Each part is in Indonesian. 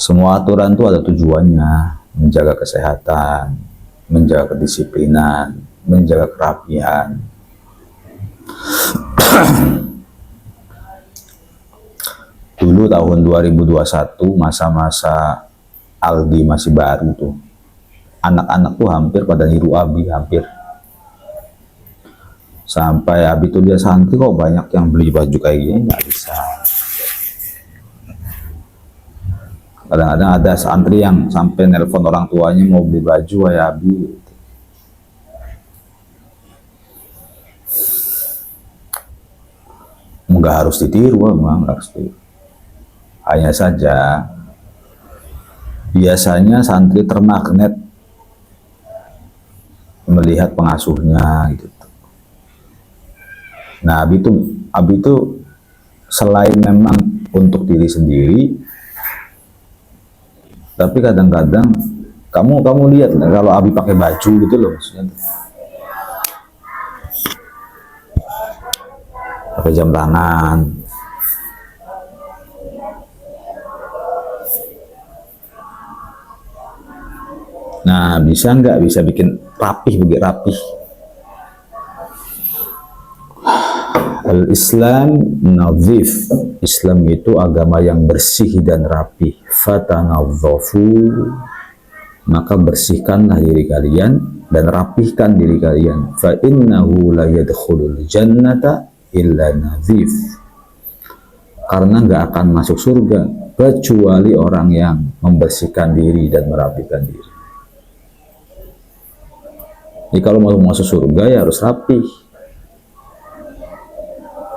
Semua aturan itu ada tujuannya, menjaga kesehatan, menjaga kedisiplinan, menjaga kerapian. Dulu tahun 2021, masa-masa Aldi masih baru tuh, anak-anak tuh hampir pada niru Abi, hampir. Sampai Abi tuh dia santri kok banyak yang beli baju kayak gini, nggak bisa. Kadang-kadang ada santri yang sampai nelpon orang tuanya mau beli baju kayak Abi. Nggak harus ditiru, memang nggak harus ditiru. Hanya saja biasanya santri termagnet melihat pengasuhnya gitu. Nah, Abi itu selain memang untuk diri sendiri, tapi kadang-kadang kamu lihat kalau Abi pakai baju gitu loh, maksudnya pakai jam tangan, nah bisa nggak bisa bikin rapih, begitu rapih. Al-Islam nazif, Islam itu agama yang bersih dan rapi. Fatanadzafu, maka bersihkanlah diri kalian dan rapihkan diri kalian. Fa innahu la yadkhulul jannata illa nazif, karena nggak akan masuk surga kecuali orang yang membersihkan diri dan merapikan diri. Jadi kalau mau masuk surga ya harus rapih.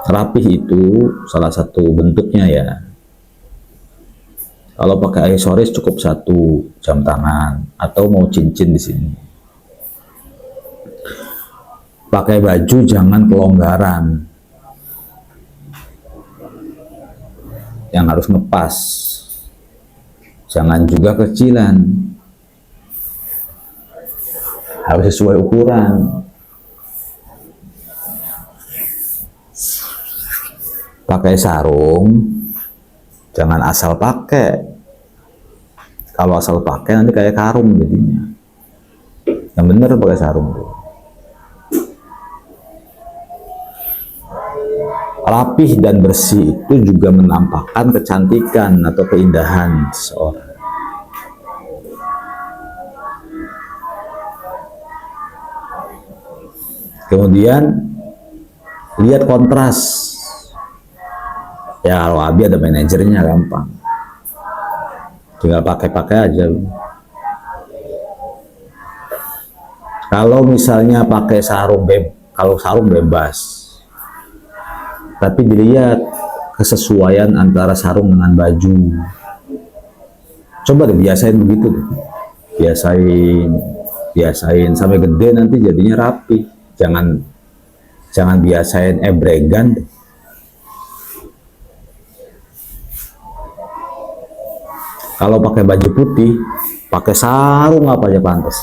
Rapih itu salah satu bentuknya ya. Kalau pakai aksesoris cukup satu jam tangan atau mau cincin di sini. Pakai baju jangan kelonggaran, yang harus ngepas. Jangan juga kecilan, harus sesuai ukuran. Pakai sarung jangan asal pakai. Kalau asal pakai nanti kayak karung jadinya. Yang bener pakai sarung. Rapih dan bersih itu juga menampakkan kecantikan atau keindahan seseorang. Kemudian lihat kontras. Ya kalau Abi ada manajernya gampang, tinggal pakai-pakai aja. Kalau misalnya pakai sarung kalau sarung bebas, tapi dilihat kesesuaian antara sarung dengan baju. Coba deh biasain begitu, biasain sampai gede nanti jadinya rapi. Jangan biasain ebregan. Kalau pakai baju putih, pakai sarung apa aja pantas.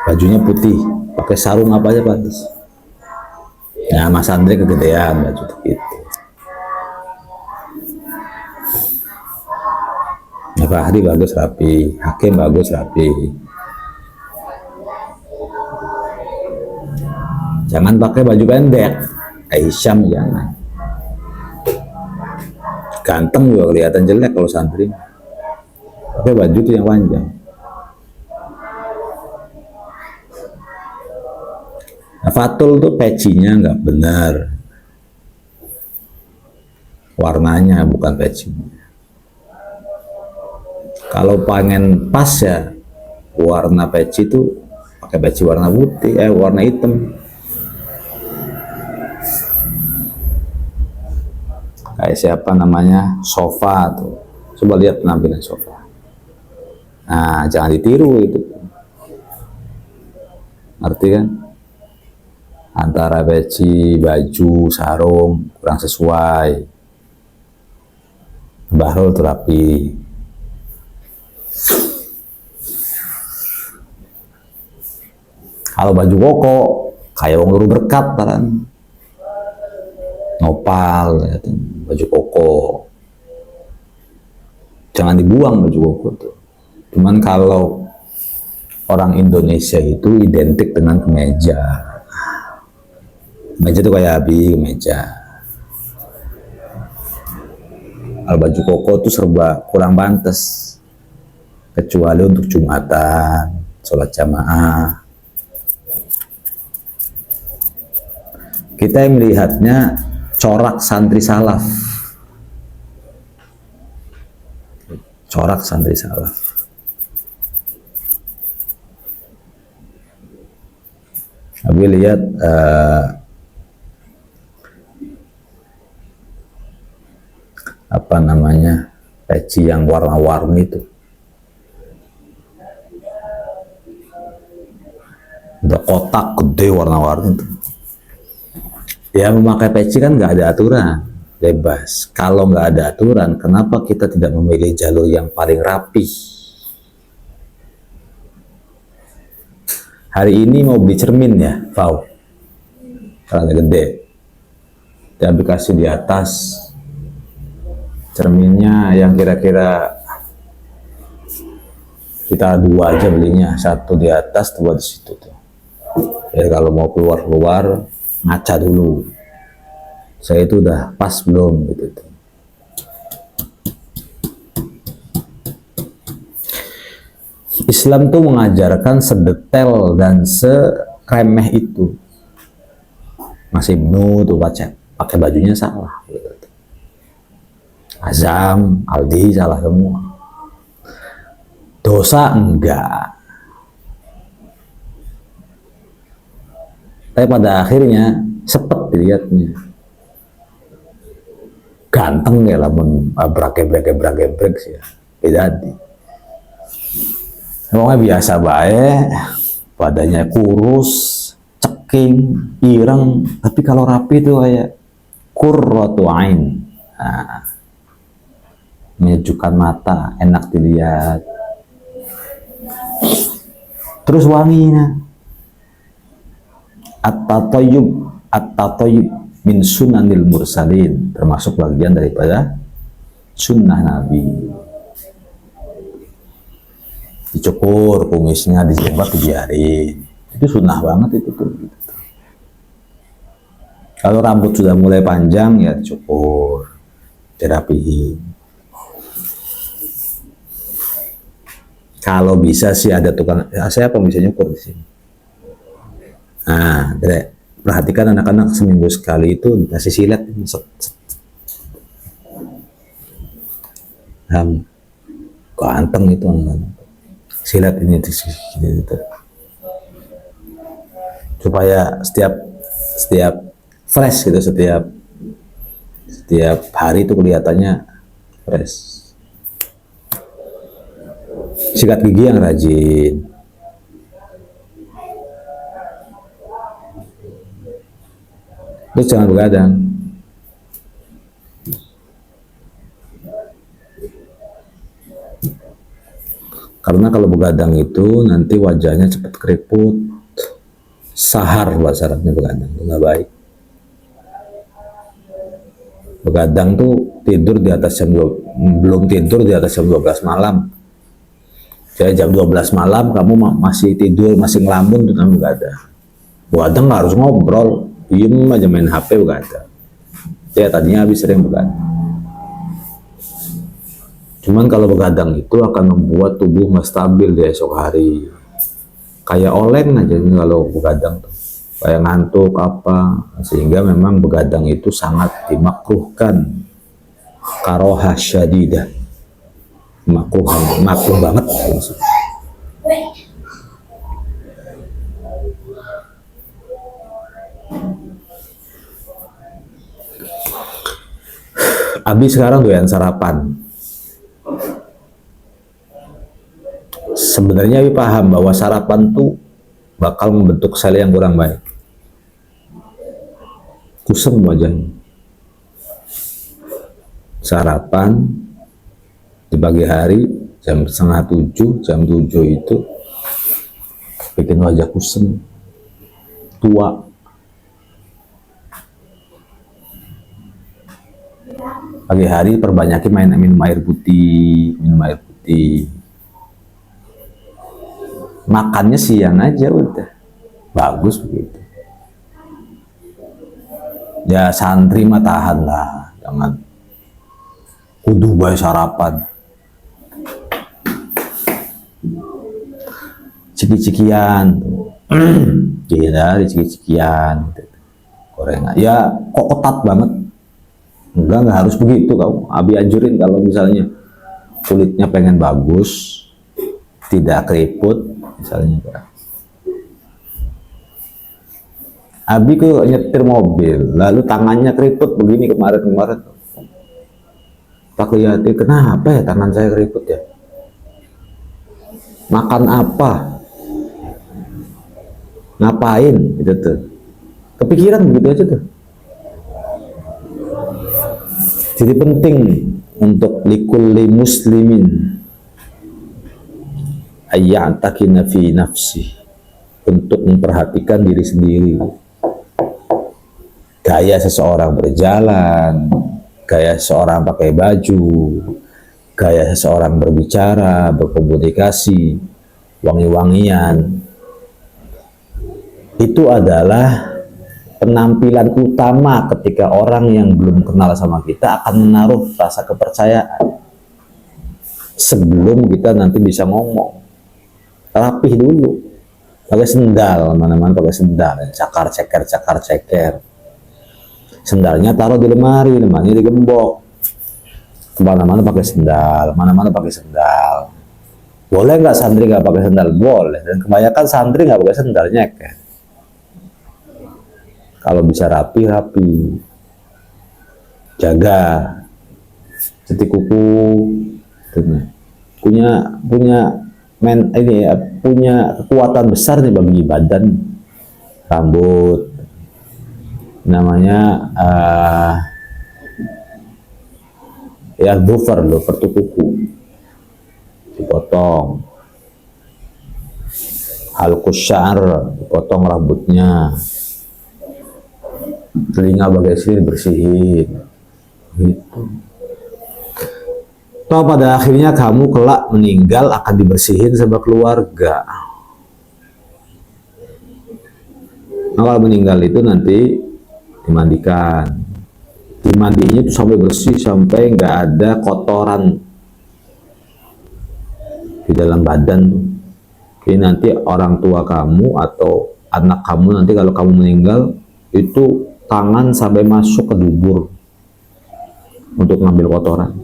Bajunya putih, pakai sarung apa aja pantas. Ya, Mas Andre kegedean baju gitu. Nah, Fahri bagus rapi, Hakim bagus rapi. Jangan pakai baju pendek, Aisyam jangan. Ganteng juga kelihatan jelek kalau santri. Pakai baju itu yang panjang. Nah, fatul tuh pecinya nggak benar. Warnanya bukan pecinya. Kalau pengen pas ya warna peci itu pakai peci warna putih, warna hitam. Kayak siapa namanya, Sofa tuh. Coba lihat penampilan Sofa. Nah, jangan ditiru itu. Ngerti kan? Antara peci, baju, sarung kurang sesuai. Bahrul tuh rapi. Kalau baju koko kayak wong luru berkat kan. Nopal, ya, baju koko. jangan dibuang baju koko tuh. Cuman kalau orang Indonesia itu identik dengan kemeja. Kemeja tuh kayak abi kemeja. Kalau baju koko tuh serba kurang pantas, kecuali untuk Jumatan, sholat jamaah. Kita yang melihatnya corak santri salaf, corak santri salaf. Abi lihat apa namanya, peci yang warna-warni itu, udah kotak gede warna-warni itu. Ya memakai peci kan nggak ada aturan, bebas. Kalau nggak ada aturan, kenapa kita tidak memilih jalur yang paling rapi? Hari ini mau beli cermin ya, Fau, karena gede, di aplikasi di atas, cerminnya yang kira-kira kita dua aja belinya, satu di atas, dua di situ tuh. Ya kalau mau keluar ngaca dulu, saya itu udah pas belum gitu tuh. Islam tuh mengajarkan sedetail dan seremeh itu. Mas Ibnu tuh pakai bajunya salah gitu. Azam, Aldi salah semua. Dosa enggak. Tapi pada akhirnya sepet dilihatnya. Ganteng ya lah, bragebrek sih ya. Tidak. Pokoknya biasa baik, badannya kurus, ceking, ireng, tapi kalau rapi tuh kayak qurratu ain. Nah, menyejukkan mata, enak dilihat. Terus wanginya. At-tatayyub min sunanil mursalin, termasuk bagian daripada sunnah Nabi. Dicukur kumisnya, dijembat, dibiarin. Itu sunnah banget itu tuh. Kalau rambut sudah mulai panjang ya dicukur, dirapihin. Kalau bisa sih ada tukang, saya apa bisa nyukur di sini. Nah, perhatikan anak-anak seminggu sekali itu dikasih silet, ganteng itu anak-anak. Silat ini gitu. Supaya setiap fresh gitu, setiap hari itu kelihatannya fresh. Sikat gigi yang rajin. Terus jangan begadang. Karena kalau begadang itu nanti wajahnya cepat keriput, sahar bahasa Arabnya begadang, itu nggak baik. Begadang tuh tidur di atas belum tidur di atas jam 12 malam. Jadi jam 12 malam kamu masih tidur, masih ngelamun, itu namanya begadang. Begadang nggak harus ngobrol, diem aja main HP begadang. Ya tadinya habis sering begadang. Cuman kalau begadang itu akan membuat tubuh nggak stabil di esok hari. Kayak oleng aja kalau begadang tuh. Kayak ngantuk apa. Sehingga memang begadang itu sangat dimakruhkan. Karoha syadidah. Makruh banget. Abi sekarang doyan sarapan. Sebenarnya Abi paham bahwa sarapan tuh bakal membentuk sel yang kurang baik. Kusem wajahnya. Sarapan di pagi hari jam 6:30, jam 7 itu bikin wajah kusem, tua. Pagi hari perbanyaki minum air putih, minum air putih. Makannya siang aja udah, bagus begitu. Ya santri mah tahan lah, jangan kudu bae sarapan. Ciki-cikian, hindari ciki-cikian, gorengan. Ya kok ketat banget. Enggak harus begitu kau. Abi anjurin kalau misalnya kulitnya pengen bagus, tidak keriput, misalnya. Abi kok nyetir mobil, lalu tangannya keriput begini kemarin-kemarin. Tak lihat, kenapa ya tangan saya keriput ya? Makan apa? Ngapain? Gitu tuh. Kepikiran begitu aja tuh. Jadi penting untuk likulli muslimin ayya'takina fi nafsi, untuk memperhatikan diri sendiri. Gaya seseorang berjalan, gaya seseorang pakai baju, gaya seseorang berbicara, berkomunikasi, wangi-wangian. Itu adalah penampilan utama ketika orang yang belum kenal sama kita akan menaruh rasa kepercayaan. Sebelum kita nanti bisa ngomong, rapih dulu. Pakai sendal, mana-mana pakai sendal, cakar ceker. Sendalnya taruh di lemari, lemarinya digembok. Kemana-mana pakai sendal, mana-mana pakai sendal. Boleh nggak santri nggak pakai sendal? Boleh. Dan kebanyakan santri nggak pakai sendal, nyeker. Kalau bisa rapi, jaga cetik kuku, punya kekuatan besar nih bagi badan. Rambut, namanya ya buffer tuh kuku, dipotong. Halqus syar, dipotong rambutnya. Telinga bagian sini dibersihin gitu. Toh pada akhirnya kamu kelak meninggal akan dibersihin sama keluarga. Nah, kalau meninggal itu nanti dimandikan. Dimandinya itu sampai bersih, sampai nggak ada kotoran di dalam badan. Jadi nanti orang tua kamu atau anak kamu nanti kalau kamu meninggal itu tangan sampai masuk ke dubur untuk ngambil kotoran.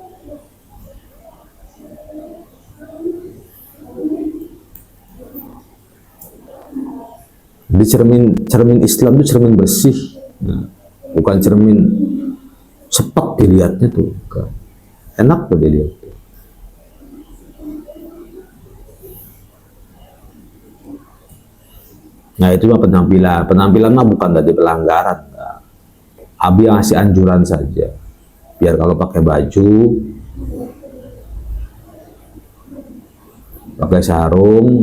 Di cermin Islam itu cermin bersih, nah, bukan cermin sepet dilihatnya tuh, enak tuh dilihat. Nah itu mah penampilan mah bukan dari pelanggaran. Abi ngasih anjuran saja, biar kalau pakai baju, pakai sarung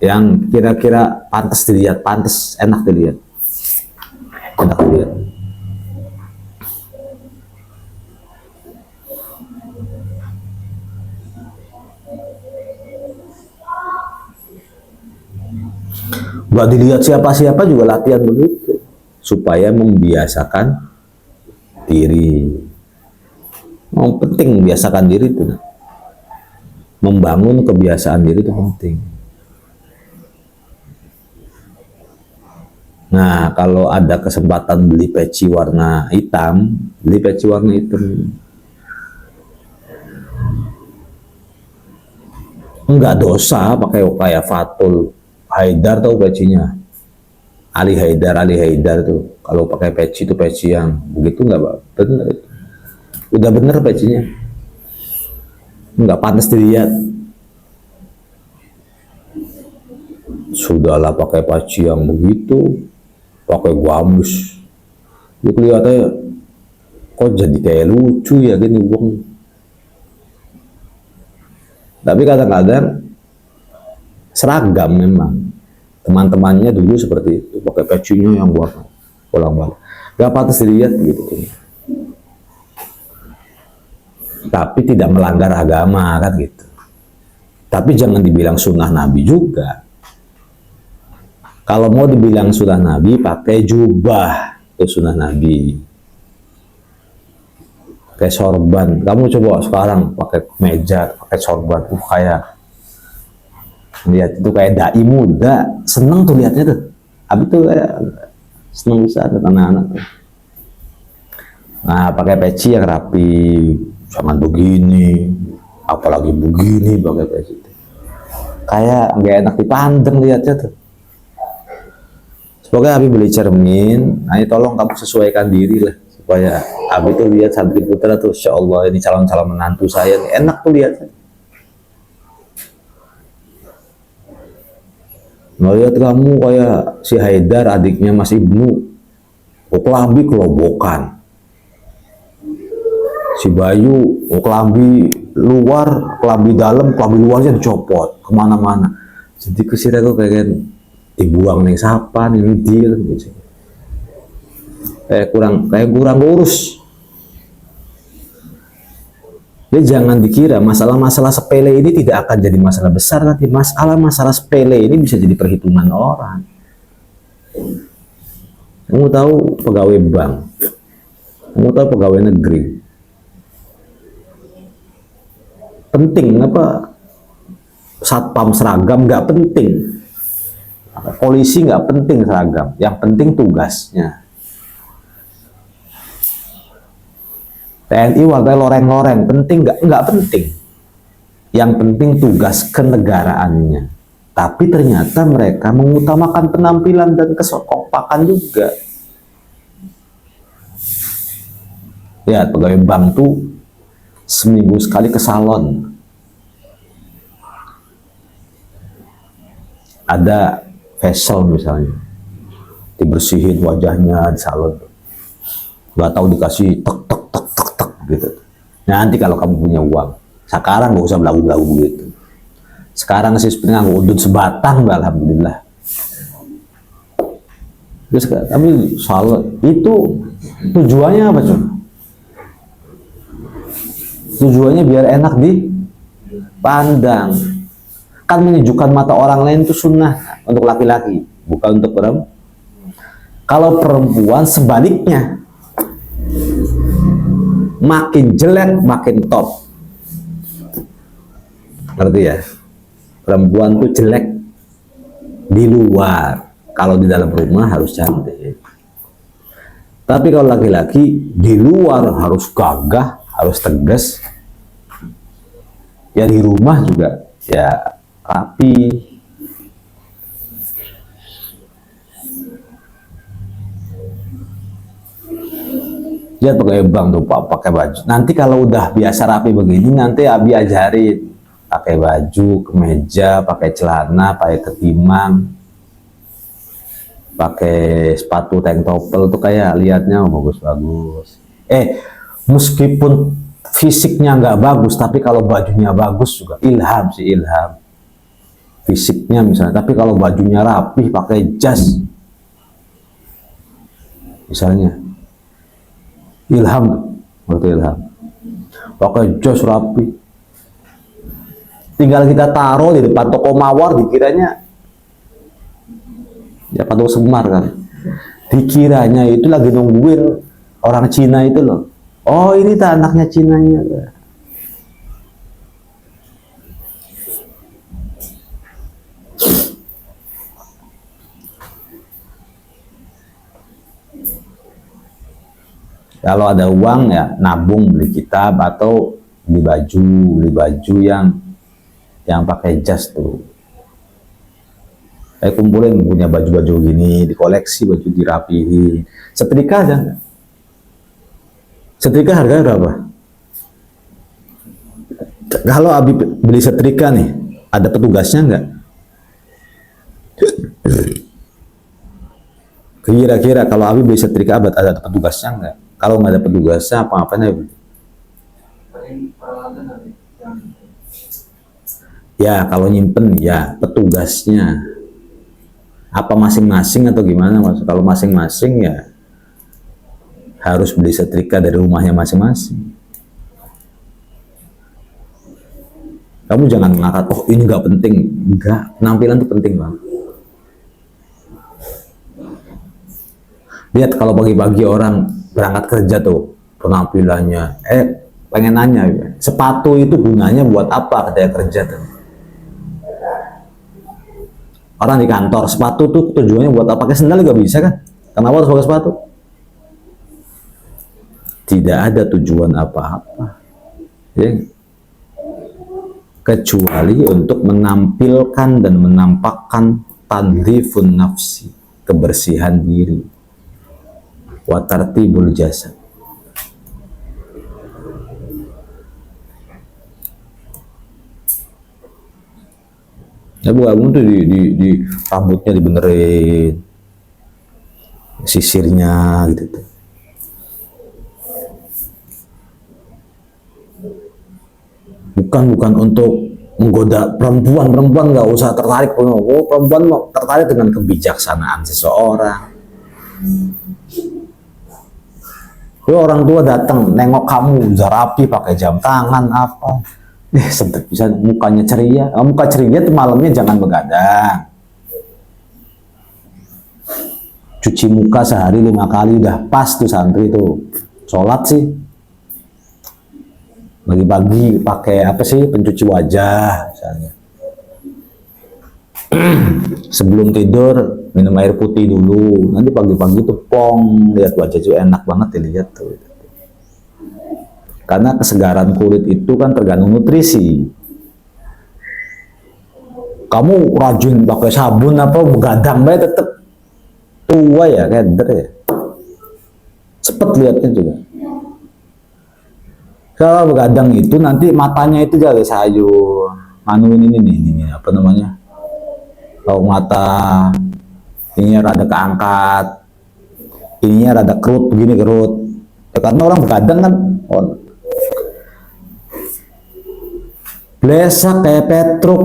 yang kira-kira pantas dilihat, enak dilihat. Gak dilihat siapa-siapa juga latihan begitu, supaya membiasakan diri. Penting membiasakan diri itu, membangun kebiasaan diri itu penting. Nah, kalau ada kesempatan beli peci warna hitam, beli peci warna hitam. Enggak dosa pakai kayak Fatul Haidar, tahu pecinya? Ali Haidar tuh. Kalau pakai peci itu peci yang begitu enggak bener. Udah bener pecinya. Enggak pantas dilihat. Sudahlah pakai peci yang begitu, pakai gamis. Ya kelihatannya kok jadi kayak lucu ya gini uang. Tapi kadang-kadang seragam memang. Teman-temannya dulu seperti itu, pakai pecinya yang warna bolang-bolang. Gak pantas dilihat gitu. tapi tidak melanggar agama kan gitu. Tapi jangan dibilang sunnah Nabi juga. Kalau mau dibilang sunnah Nabi, pakai jubah, itu sunnah Nabi. Pakai sorban. Kamu coba sekarang pakai kemeja, pakai sorban, kayak lihat itu kayak dai muda, seneng tuh lihatnya tuh. Habis itu kayak seneng bisa tuh anak-anak. Nah, pakai peci yang rapi, jangan begini, apalagi begini pakai peci. Kayak nggak enak dipandang lihatnya tuh. Semoga Habib beli cermin, nah ini tolong kamu sesuaikan diri lah, supaya Habib tuh lihat santri putra tuh, Insya Allah ini calon-calon menantu saya, nih. Enak tuh lihat. Ngeliat kamu kayak si Haidar, adiknya Mas Ibnu, kelambi kelobokan. Si Bayu, kelambi luar, kelambi dalam, kelambi luarnya dicopot kemana-mana. Jadi kesira tuh kayak dibuang nih sapa nih dia gitu. Kayak kurang urus. Jadi jangan dikira masalah-masalah sepele ini tidak akan jadi masalah besar nanti. Masalah-masalah sepele ini bisa jadi perhitungan orang. Kamu tahu pegawai bank, kamu tahu pegawai negeri. Penting apa? Satpam seragam nggak penting. Polisi nggak penting seragam, yang penting tugasnya. TNI warga loreng-loreng, penting nggak penting. Yang penting tugas kenegaraannya. Tapi ternyata mereka mengutamakan penampilan dan kesokopakan juga. Ya, pegawai bank tuh seminggu sekali ke salon. Ada facial misalnya, dibersihin wajahnya di salon, nggak tahu dikasih tek gitu. Nanti kalau kamu punya uang, sekarang nggak usah belagu-belagu gitu. Sekarang sih sebenarnya udut sebatang, alhamdulillah. Terus kami salon itu tujuannya apa cuy? Tujuannya biar enak dipandang. Kan menyejukkan mata orang lain itu sunnah untuk laki-laki, bukan untuk perempuan. Kalau perempuan sebaliknya, makin jelek makin top. Ngerti ya? Perempuan tuh jelek di luar, kalau di dalam rumah harus cantik. Tapi kalau laki-laki di luar harus gagah, harus tegas. Ya di rumah juga ya rapi. Lihat pegawai bank tuh Pak pakai baju. Nanti kalau udah biasa rapi begini, nanti Abi ajarin pakai baju, kemeja, pakai celana, pakai ketimang, pakai sepatu tank topel tuh kayak lihatnya bagus-bagus. Meskipun fisiknya nggak bagus, tapi kalau bajunya bagus juga ilham sih, ilham. Fisiknya misalnya, tapi kalau bajunya rapi, pakai jas misalnya, ilham, berarti ilham. Pakai jas rapi, tinggal kita taruh di depan toko mawar, dikiranya ya patung Semar kan, dikiranya itu lagi nungguin orang Cina itu loh. Oh ini tak anaknya Cinanya. Kalau ada uang ya nabung beli kitab atau beli baju yang pakai jas tuh. Kumpulin punya baju-baju gini, dikoleksi, baju dirapihin. Setrika aja. Setrika harganya berapa? Kalau Abi beli setrika nih, ada petugasnya nggak? Kira-kira kalau Abi beli setrika ada petugasnya nggak? Kalau nggak ada petugasnya, apa-apanya? Ya, kalau nyimpen ya petugasnya. Apa masing-masing atau gimana Mas? Kalau masing-masing ya harus beli setrika dari rumahnya masing-masing. Kamu jangan mengangkat, oh ini nggak penting. Enggak, penampilan itu penting banget. Lihat kalau pagi-pagi orang berangkat kerja tuh, penampilannya, pengen nanya, sepatu itu gunanya buat apa ketika kerja tuh? Orang di kantor, sepatu tuh tujuannya buat apa? Pakai sendal juga bisa kan? Kenapa harus pakai sepatu? Tidak ada tujuan apa-apa, ya, kecuali untuk menampilkan dan menampakkan tanzifun nafsi, kebersihan diri, wa tartibul jasad. Ya bu, kamu tuh di rambutnya dibenerin, sisirnya gitu tuh. Bukan untuk menggoda perempuan nggak usah tertarik. Oh, perempuan mau tertarik dengan kebijaksanaan seseorang. Orang tua datang nengok kamu udah rapi pakai jam tangan apa, sedek bisa mukanya ceria. Muka ceria tuh malamnya jangan begadang. Cuci muka sehari 5 kali udah pas tuh santri tuh. Sholat sih pagi-pagi pakai apa sih, pencuci wajah misalnya. Sebelum tidur minum air putih dulu, nanti pagi-pagi tuh pong, lihat wajah itu enak banget dilihat tuh. Karena kesegaran kulit itu kan tergantung nutrisi. Kamu rajin pakai sabun apa begadang bae tetep tua ya, keder ya. Cepet lihatnya juga. Kalau begadang itu nanti matanya itu jadi sayur, ini apa namanya? Kalau mata ininya rada keangkat, ininya rada kerut begini kerut. Ya, karena orang begadang kan, blesak kayak Petruk,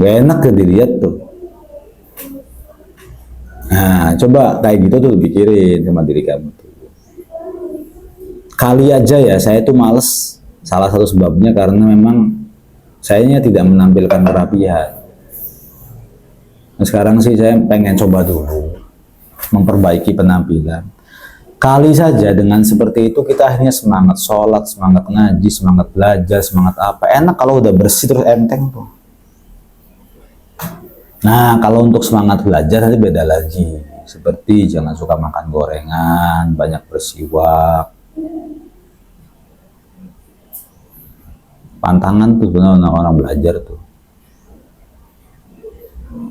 gak enak ya dilihat tuh. Nah, coba kayak gitu tuh pikirin sama diri kamu tuh. Kali aja ya, saya tuh males. Salah satu sebabnya karena memang sayanya tidak menampilkan kerapian. Nah, sekarang sih saya pengen coba dulu memperbaiki penampilan. Kali saja dengan seperti itu kita akhirnya semangat sholat, semangat ngaji, semangat belajar, semangat apa. Enak kalau udah bersih terus enteng tuh. Nah, kalau untuk semangat belajar nanti beda lagi. Seperti jangan suka makan gorengan, banyak bersiwak. Pantangan tuh sebenarnya orang belajar tuh.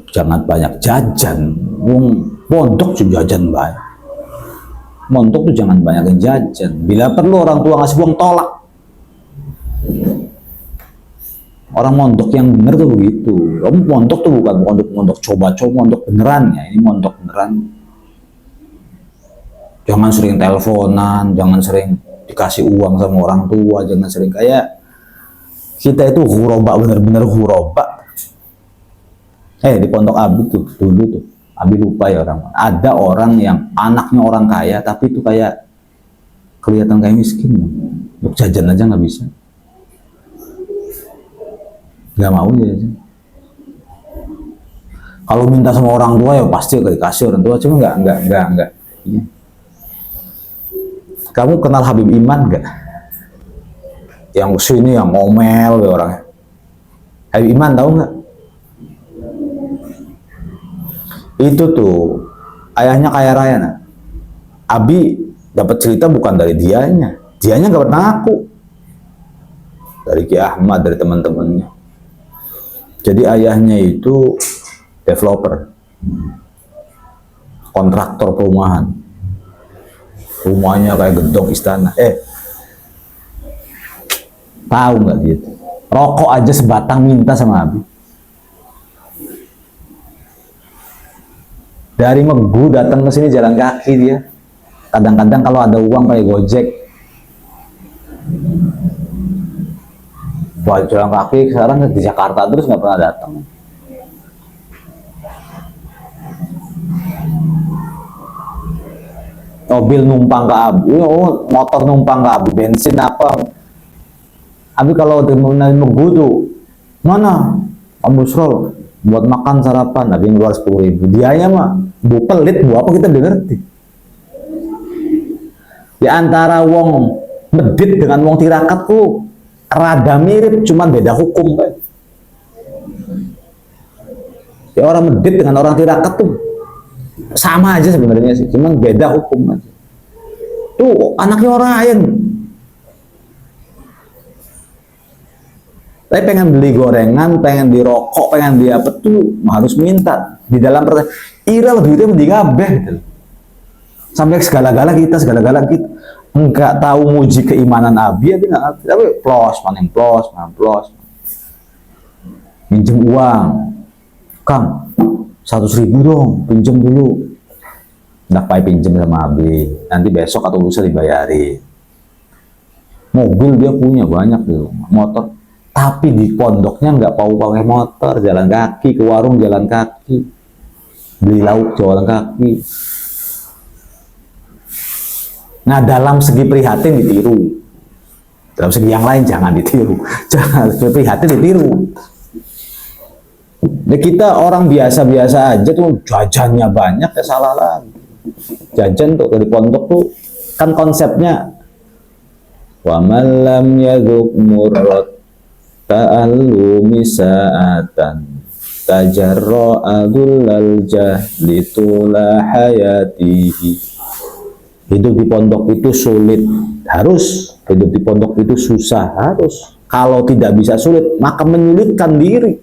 Jangan banyak jajan. Pondok juga jajan banyak. Mondok tuh jangan banyak jajan. Bila perlu orang tua ngasih uang tolak. Orang mondok yang bener tuh begitu. Kamu mondok tuh bukan mondok coba-coba, mondok beneran ya. Ini mondok beneran. Jangan sering teleponan, jangan sering dikasih uang sama orang tua, jangan sering kayak kita itu huroba, bener-bener huroba. Di Pondok Abi tuh dulu tuh, Abi lupa ya orang. Ada orang yang anaknya orang kaya, tapi itu kayak kelihatan kayak miskin. Untuk jajan aja nggak bisa. Nggak mau ya. Kalau minta sama orang tua ya pasti dikasih orang tua, cuma nggak. Iya. Kamu kenal Habib Iman nggak? Yang sini yang ngomel ya orangnya. Habib Iman tahu nggak? Itu tuh ayahnya kaya raya. Nah. Abi dapat cerita bukan dari dianya nggak pernah ngaku, dari Ki Ahmad, dari teman-temannya. Jadi ayahnya itu developer, kontraktor perumahan, rumahnya kayak gedung istana. Tahu nggak dia? Rokok aja sebatang minta sama Abi. Dari Megu datang ke sini jalan kaki dia. Kadang-kadang kalau ada uang kayak Gojek. Wah, jalan kaki sekarang di Jakarta terus nggak pernah datang. Mobil numpang ke Abi, motor numpang ke Abi, bensin apa. Tapi kalau mau tuh mana Om Busrol buat makan sarapan, tapi ngeluar 10.000. Dianya mah bu pelit, bu apa kita udah ngerti. Di antara wong medit dengan wong tirakat tuh rada mirip, cuman beda hukum kan. Ya orang medit dengan orang tirakat tuh sama aja sebenarnya sih, cuman beda hukum aja. Tuh anaknya orang lain. Tapi pengen beli gorengan, pengen beli rokok, pengen beli apa tuh harus minta. Di dalam pertanyaan, ira lebih itu mending kabeh gitu. Sampai segala-gala kita enggak tahu muji keimanan Abi, tapi plos, maning plos. Minjem uang, Kang, 100.000 dong, pinjem dulu. Nggak pakai pinjem sama Abi, nanti besok atau lusa dibayari. Mobil dia punya banyak tuh, motor. Tapi di pondoknya nggak mau pakai motor, jalan kaki, ke warung jalan kaki, beli lauk jalan kaki. Nah, dalam segi prihatin ditiru, dalam segi yang lain jangan ditiru, jangan prihatin ditiru. Nah, kita orang biasa-biasa aja tuh jajannya banyak, ya salah lagi. Jajan tuh dari pondok tuh kan konsepnya wa man lam yadhuq murrat ta'allumi sa'atan tajarra'a dhullal jahli tula hayatihi. Hidup di pondok itu sulit, harus. Hidup di pondok itu susah, harus. Kalau tidak bisa sulit, maka menyulitkan diri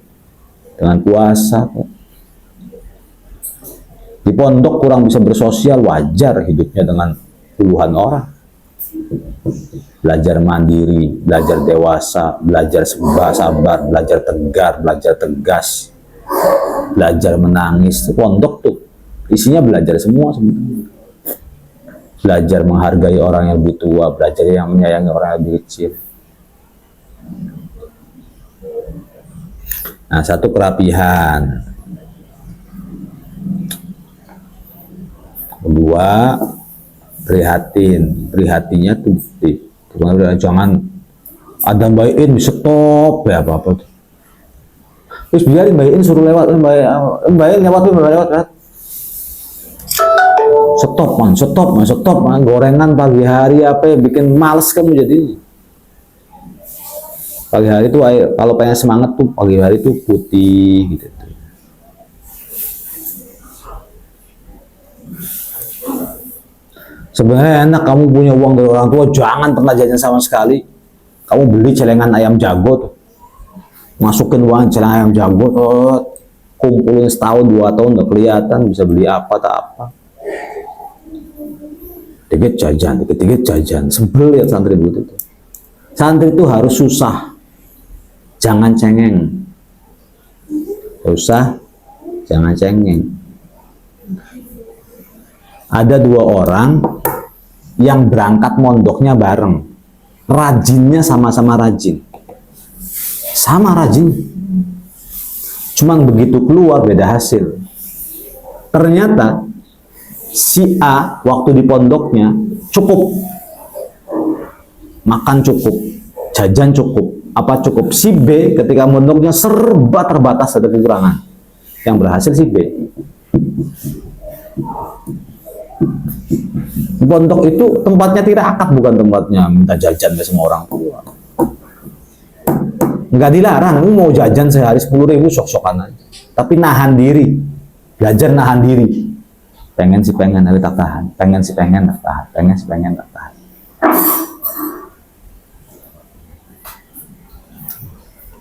dengan puasa. Di pondok kurang bisa bersosial, wajar hidupnya dengan puluhan orang. Belajar mandiri, belajar dewasa, belajar sabar, belajar tegar, belajar tegas, belajar menangis. Pondok tuh isinya belajar semua sebenarnya. Belajar menghargai orang yang lebih tua, belajar yang menyayangi orang yang lebih kecil. Nah, satu kerapihan. Kedua, prihatinnya tuh jangan ada bayin di stop ya apa-apa. Terus biarin bayin suruh lewat, bayin lewat. Stop man, gorengan pagi hari apa ya, bikin males kamu jadi. Pagi hari tuh kalau pengen semangat tuh pagi hari tuh putih gitu. Sebenarnya enak kamu punya uang dari orang tua, jangan pernah jajan sama sekali. Kamu beli celengan ayam jago tuh, masukin uang celengan ayam jago tuh, kumpulin setahun 2 tahun udah kelihatan bisa beli apa tak apa. Dikit jajan, sebel lihat santri begitu. Santri itu harus susah, jangan cengeng. Susah, jangan cengeng. Ada 2 orang yang berangkat mondoknya bareng, rajinnya sama-sama rajin, cuman begitu keluar beda hasil. Ternyata si A waktu di pondoknya cukup, makan cukup, jajan cukup, apa cukup. Si B ketika mondoknya serba terbatas, ada kekurangan. Yang berhasil si B. Pondok itu tempatnya tirakat, bukan tempatnya minta jajan ke semua orang tua. Nggak dilarang, lu mau jajan sehari 10.000 sok-sokan aja. Tapi nahan diri, belajar nahan diri. Pengen tapi tak tahan, pengen tak tahan.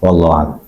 Wallahu a'lam.